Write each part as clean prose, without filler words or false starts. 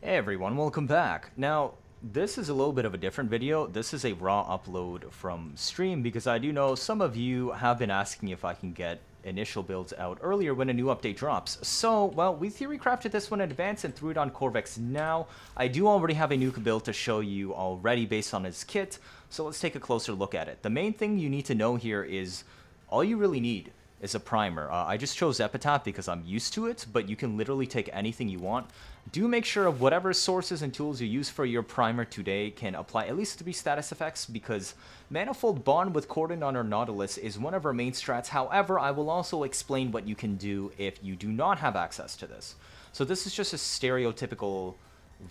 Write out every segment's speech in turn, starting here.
Hey everyone, welcome back. Now, this is a little bit of a different video. This is a raw upload from stream because I do know some of you have been asking if I can get initial builds out earlier when a new update drops. So, well, we theory crafted this one in advance and threw it on Qorvex now. I do already have a nuke build to show you already based on his kit, so let's take a closer look at it. The main thing you need to know here is all you really need is a primer. I just chose Epitaph because I'm used to it, but you can literally take anything you want. Do make sure of whatever sources and tools you use for your primer today can apply at least 3 status effects, because Manifold Bond with Cordon on our Nautilus is one of our main strats. However, I will also explain what you can do if you do not have access to this. So this is just a stereotypical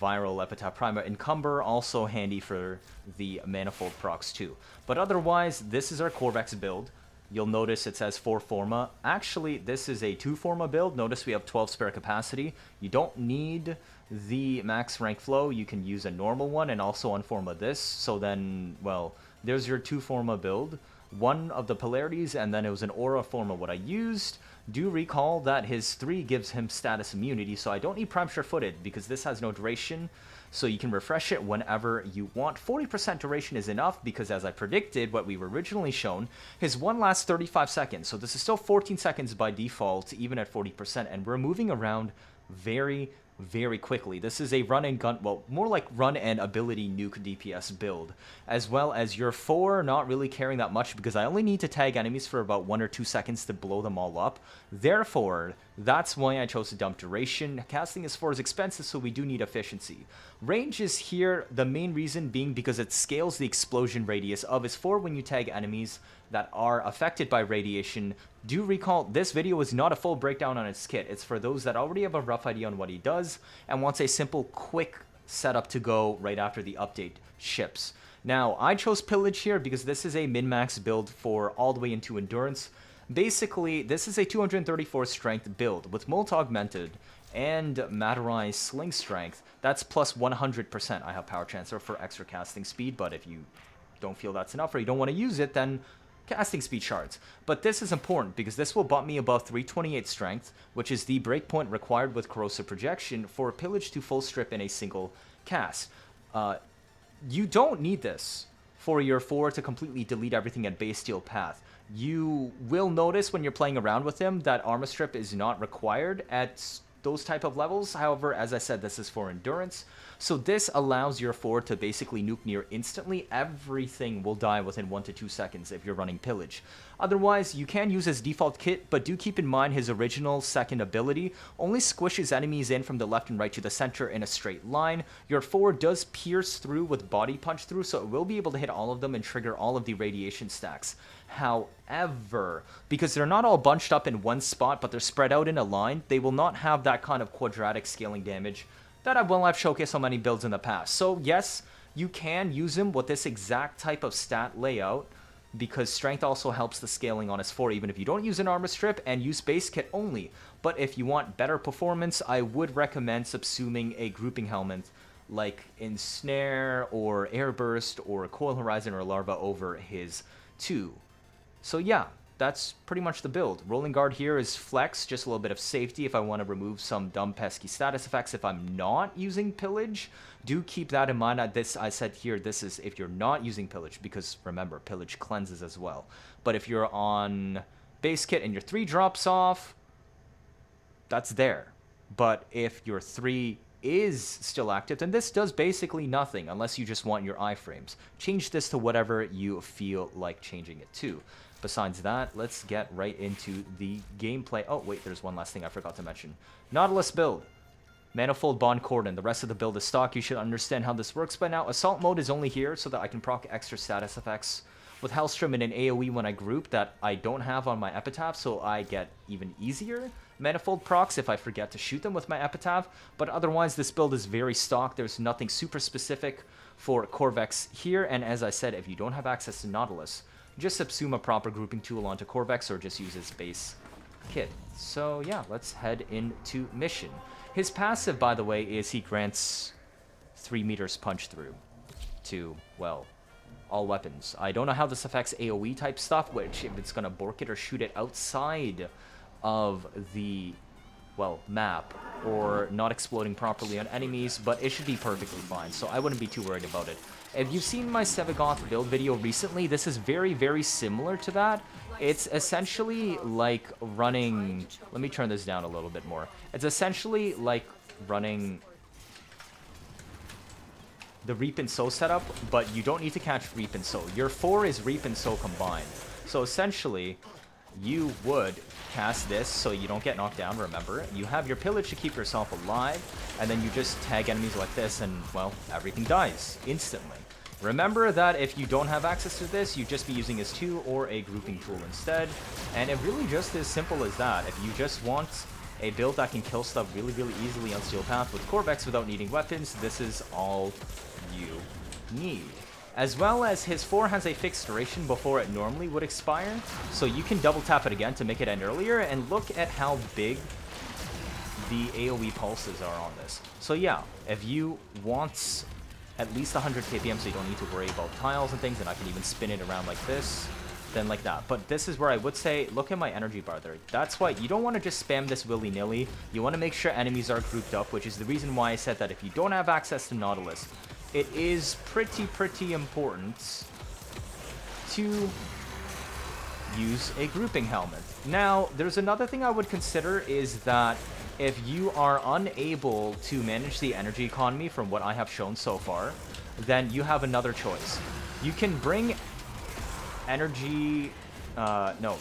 viral Epitaph primer. Encumber, also handy for the Manifold procs too. But otherwise, this is our Qorvex build. You'll notice it says 4 Forma. Actually, this is a 2 Forma build. Notice we have 12 spare capacity. You don't need the max rank flow. You can use a normal one and also unforma this. So then, well, there's your 2 Forma build. One of the polarities, and then it was an aura forma what I used. Do recall that his 3 gives him status immunity, so I don't need Prime Sure-Footed because this has no duration. So you can refresh it whenever you want. 40% duration is enough because, as I predicted, what we were originally shown, his one lasts 35 seconds. So this is still 14 seconds by default, even at 40%, and we're moving around very quickly. This is a run and gun, well, more like run and ability nuke DPS build, as well as your 4 not really caring that much because I only need to tag enemies for about 1 or 2 seconds to blow them all up. Therefore, that's why I chose to dump duration. Casting is 4 is expensive, so we do need efficiency. Range is here, the main reason being because it scales the explosion radius of his 4 when you tag enemies that are affected by radiation. Do recall, this video is not a full breakdown on its kit. It's for those that already have a rough idea on what he does and wants a simple, quick setup to go right after the update ships. Now, I chose Pillage here because this is a min-max build for all the way into Endurance. Basically, this is a 234 strength build with Molt Augmented and Materize Sling Strength. That's plus 100%. I have Power Transfer for extra casting speed, but if you don't feel that's enough or you don't want to use it, then casting speed shards. But this is important because this will bump me above 328 strength, which is the breakpoint required with corrosive projection for Pillage to full strip in a single cast. You don't need this for your 4 to completely delete everything at base steel path. You will notice when you're playing around with him that armor strip is not required at those type of levels. However, as I said, this is for endurance. So this allows your 4 to basically nuke near instantly. Everything will die within 1 to 2 seconds if you're running Pillage. Otherwise, you can use his default kit, but do keep in mind his original second ability only squishes enemies in from the left and right to the center in a straight line. Your 4 does pierce through with body punch through, so it will be able to hit all of them and trigger all of the radiation stacks. However, because they're not all bunched up in one spot, but they're spread out in a line, they will not have that kind of quadratic scaling damage that I've showcased on many builds in the past. So yes, you can use him with this exact type of stat layout because strength also helps the scaling on his 4 even if you don't use an armor strip and use base kit only. But if you want better performance, I would recommend subsuming a grouping helmet like Ensnare or Airburst or Coil Horizon or Larva over his 2. So yeah, that's pretty much the build. Rolling Guard here is flex, just a little bit of safety if I want to remove some dumb pesky status effects if I'm not using Pillage. Do keep that in mind. I said here, this is if you're not using Pillage, because remember, Pillage cleanses as well. But if you're on base kit and your 3 drops off, that's there. But if your 3 is still active, then this does basically nothing unless you just want your iframes. Change this to whatever you feel like changing it to. Besides that, let's get right into the gameplay. Oh, wait, there's one last thing I forgot to mention. Nautilus Build. Manifold Bond Cordon. The rest of the build is stock. You should understand how this works by now. Assault mode is only here so that I can proc extra status effects with Hellstrom and an AoE when I group that I don't have on my Epitaph, so I get even easier Manifold procs if I forget to shoot them with my Epitaph. But otherwise, this build is very stock. There's nothing super specific for Qorvex here. And as I said, if you don't have access to Nautilus, just subsume a proper grouping tool onto Qorvex or just use his base kit. So yeah, let's head into mission. His passive, by the way, is he grants 3 meters punch through to, well, all weapons. I don't know how this affects AoE type stuff, which if it's going to bork it or shoot it outside of the well, map or not exploding properly on enemies, but it should be perfectly fine, so I wouldn't be too worried about it. If you've seen my Sevagoth build video recently, this is very, very similar to that. It's essentially like running... Let me turn this down a little bit more. It's essentially like running the Reap and Sow setup, but you don't need to catch Reap and Sow. Your 4 is Reap and Sow combined. So essentially, you would cast this so you don't get knocked down, remember. You have your Pillage to keep yourself alive, and then you just tag enemies like this, and, well, everything dies instantly. Remember that if you don't have access to this, you'd just be using his 2 or a grouping tool instead. And it really just as simple as that. If you just want a build that can kill stuff really, really easily on Steel Path with Qorvex without needing weapons, this is all you need. As well as his 4 has a fixed duration before it normally would expire, so you can double tap it again to make it end earlier, and look at how big the AoE pulses are on this. So yeah, if you want at least 100 kpm so you don't need to worry about tiles and things, and I can even spin it around like this, then like that. But this is where I would say, look at my energy bar there. That's why you don't want to just spam this willy-nilly. You want to make sure enemies are grouped up, which is the reason why I said that if you don't have access to Nautilus, it is pretty important to use a grouping helmet. Now, there's another thing I would consider is that if you are unable to manage the energy economy from what I have shown so far, then you have another choice. You can bring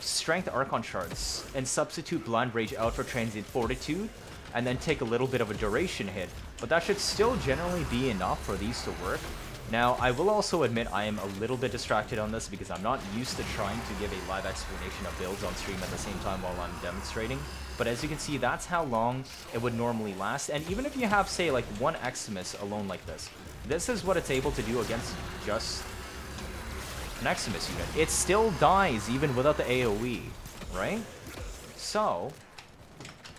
strength Archon shards and substitute Blind Rage out for Transient Fortitude, and then take a little bit of a duration hit, but that should still generally be enough for these to work. Now, I will also admit I am a little bit distracted on this because I'm not used to trying to give a live explanation of builds on stream at the same time while I'm demonstrating, but as you can see, that's how long it would normally last. And even if you have, say, like one Eximus alone like this is what it's able to do against just an Eximus unit. It still dies even without the AoE, right? So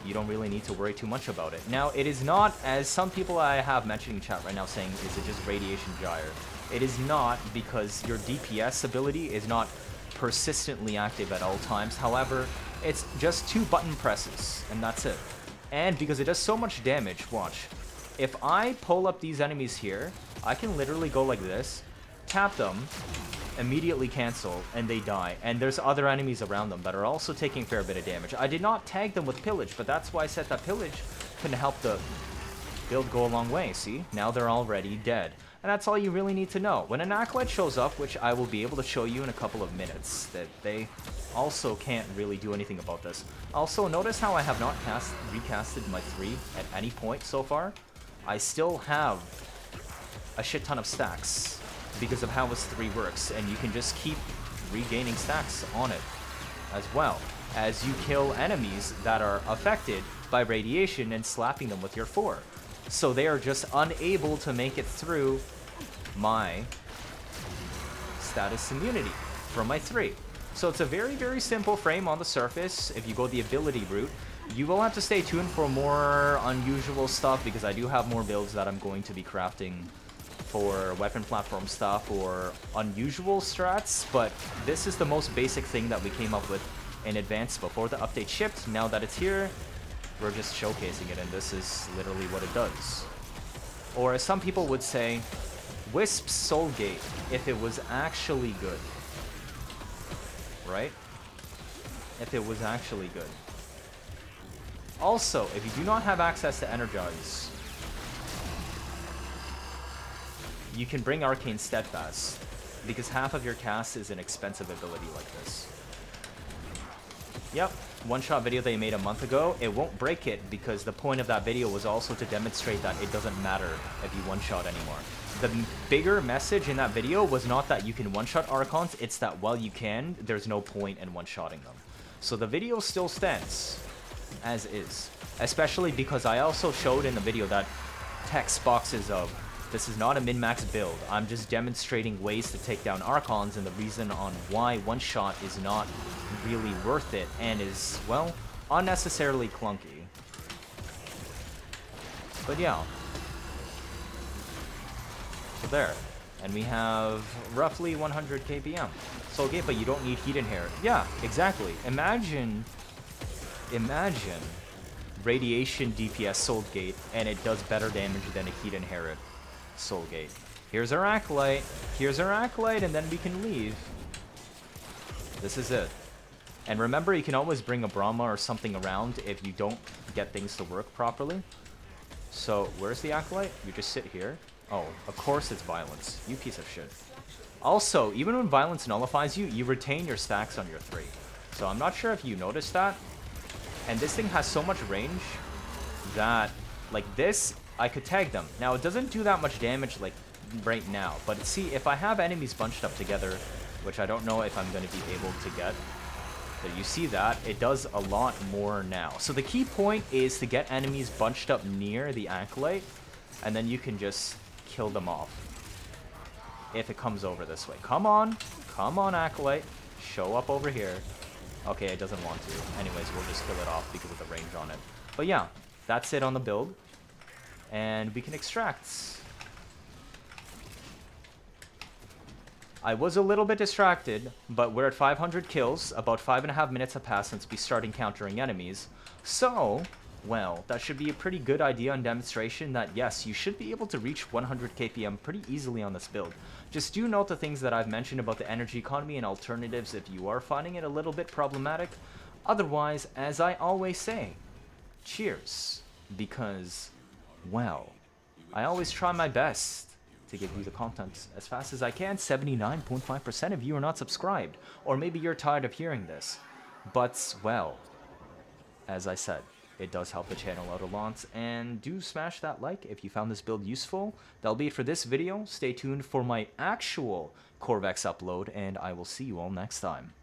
you don't really need to worry too much about it. Now, it is not, as some people I have mentioned in chat right now saying, is it just Radiation Gyre? It is not, because your DPS ability is not persistently active at all times. However, it's just 2 button presses, and that's it. And because it does so much damage, watch. If I pull up these enemies here, I can literally go like this, tap them, immediately cancel, and they die. And there's other enemies around them that are also taking a fair bit of damage. I did not tag them with Pillage, but that's why I said that Pillage can help the build go a long way. See? Now they're already dead. And that's all you really need to know. When an Acolyte shows up, which I will be able to show you in a couple of minutes, that they also can't really do anything about this. Also, notice how I have not recasted my 3 at any point so far. I still have a shit ton of stacks because of how this 3 works, and you can just keep regaining stacks on it as well as you kill enemies that are affected by radiation and slapping them with your 4. So they are just unable to make it through my status immunity from my 3. So it's a very, very simple frame on the surface. If you go the ability route, you will have to stay tuned for more unusual stuff, because I do have more builds that I'm going to be crafting for weapon platform stuff or unusual strats, but this is the most basic thing that we came up with in advance before the update shipped. Now that it's here, we're just showcasing it, and this is literally what it does. Or as some people would say, Wisp's Soulgate, if it was actually good. Right? If it was actually good. Also, if you do not have access to Energize, you can bring Arcane Steadfast, because half of your cast is an expensive ability like this. Yep, one-shot video they made a month ago, it won't break it, because the point of that video was also to demonstrate that it doesn't matter if you one-shot anymore. The bigger message in that video was not that you can one-shot Archons, it's that while you can, there's no point in one-shotting them. So the video still stands as is, especially because I also showed in the video that text boxes of, this is not a min-max build, I'm just demonstrating ways to take down Archons, and the reason on why one-shot is not really worth it and is, well, unnecessarily clunky. But yeah. So there. And we have roughly 100 kpm. So okay, but you don't need heat in here. Yeah, exactly. Imagine Radiation DPS Soul Gate, and it does better damage than a Heat Inherit Soul Gate. Here's our Acolyte. Here's our Acolyte, and then we can leave. This is it. And remember, you can always bring a Brahma or something around if you don't get things to work properly. So, where's the Acolyte? You just sit here. Oh, of course it's Violence. You piece of shit. Also, even when Violence nullifies you, you retain your stacks on your 3. So I'm not sure if you noticed that. And this thing has so much range that, like this, I could tag them. Now, it doesn't do that much damage, like, right now. But see, if I have enemies bunched up together, which I don't know if I'm going to be able to get, but you see that, it does a lot more now. So the key point is to get enemies bunched up near the Acolyte, and then you can just kill them off. If it comes over this way. Come on, Acolyte. Show up over here. Okay, it doesn't want to. Anyways, we'll just kill it off because of the range on it. But yeah, that's it on the build. And we can extract. I was a little bit distracted, but we're at 500 kills. About 5.5 minutes have passed since we start encountering enemies. So, well, that should be a pretty good idea and demonstration that, yes, you should be able to reach 100 KPM pretty easily on this build. Just do note the things that I've mentioned about the energy economy and alternatives if you are finding it a little bit problematic. Otherwise, as I always say, cheers. Because, well, I always try my best to give you the content as fast as I can. 79.5% of you are not subscribed. Or maybe you're tired of hearing this. But, well, as I said, it does help the channel out a lot. And do smash that like if you found this build useful. That'll be it for this video. Stay tuned for my actual Qorvex upload, and I will see you all next time.